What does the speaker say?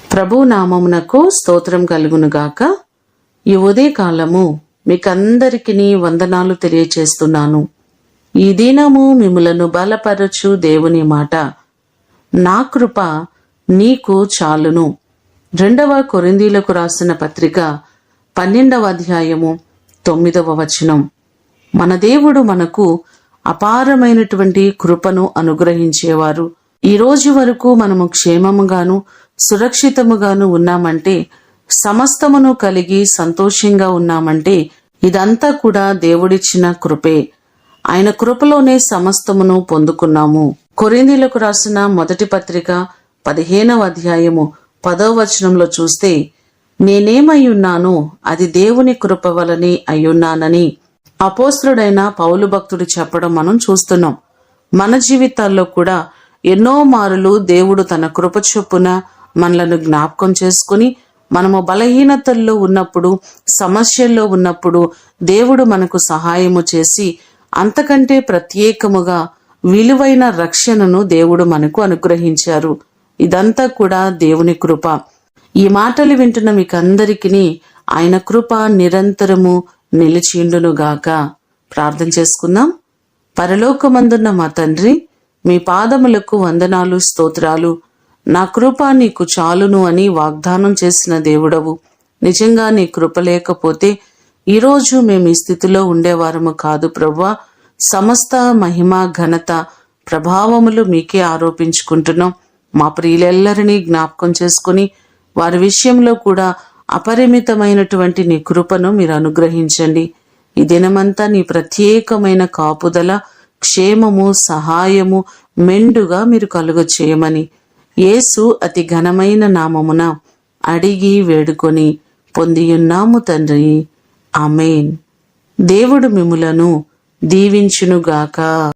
ప్రభు నామమునకు స్తోత్రం కలుగునుగాక. ఈ ఉదయకాలము మీకందరికీ వందనాలు తెలియచేస్తున్నాను. ఈ దినము మిమ్ములను బలపరచు దేవుని మాట, నా కృప నీకు చాలును. 2వ కొరింథీయులకు రాసిన పత్రిక 12వ అధ్యాయము 9వ వచనం. మన దేవుడు మనకు అపారమైనటువంటి కృపను అనుగ్రహించేవారు. ఈ రోజు వరకు మనము క్షేమముగాను సురక్షితముగాను ఉన్నామంటే, సమస్తమును కలిగి సంతోషంగా ఉన్నామంటే ఇదంతా కూడా దేవుడిచ్చిన కృపే. ఆయన కృపలోనే సమస్తమును పొందుకున్నాము. కొరింథీయులకు రాసిన మొదటి పత్రిక 15వ అధ్యాయము 10వ వచనంలో చూస్తే, నేనేమై ఉన్నానో అది దేవుని కృప వలనే అయ్యున్నానని అపోస్తలుడైన పౌలు భక్తుడు చెప్పడం మనం చూస్తున్నాం. మన జీవితాల్లో కూడా ఎన్నో మారులు దేవుడు తన కృప చొప్పున మనలను జ్ఞాపకం చేసుకుని, మనము బలహీనతల్లో ఉన్నప్పుడు, సమస్యల్లో ఉన్నప్పుడు దేవుడు మనకు సహాయము చేసి, అంతకంటే ప్రత్యేకముగా విలువైన రక్షణను దేవుడు మనకు అనుగ్రహించారు. ఇదంతా కూడా దేవుని కృప. ఈ మాటలు వింటున్న మీకందరికీ ఆయన కృప నిరంతరము నిలిచిండునుగాక. ప్రార్థన చేసుకుందాం. పరలోకమందున్న మా తండ్రి, మీ పాదములకు వందనాలు, స్తోత్రాలు. నా కృప నీకు చాలును అని వాగ్దానం చేసిన దేవుడవు. నిజంగా నీ కృప లేకపోతే ఈరోజు మేము ఈ స్థితిలో ఉండేవారము కాదు ప్రభువా. సమస్త మహిమ, ఘనత, ప్రభావములు మీకే ఆరోపించుకుంటున్నాం. మా ప్రియులెల్లరినీ జ్ఞాపకం చేసుకుని వారి విషయంలో కూడా అపరిమితమైనటువంటి నీ కృపను మీరు అనుగ్రహించండి. ఈ దినమంతా నీ ప్రత్యేకమైన కాపుదల, క్షేమము, సహాయము మెండుగా మీరు కలుగ చేయమని యేసు అతి ఘనమైన నామమున అడిగి వేడుకొని పొందియున్నాము తండ్రి. ఆమేన్. దేవుడు మిమ్ములను దీవించునుగాక.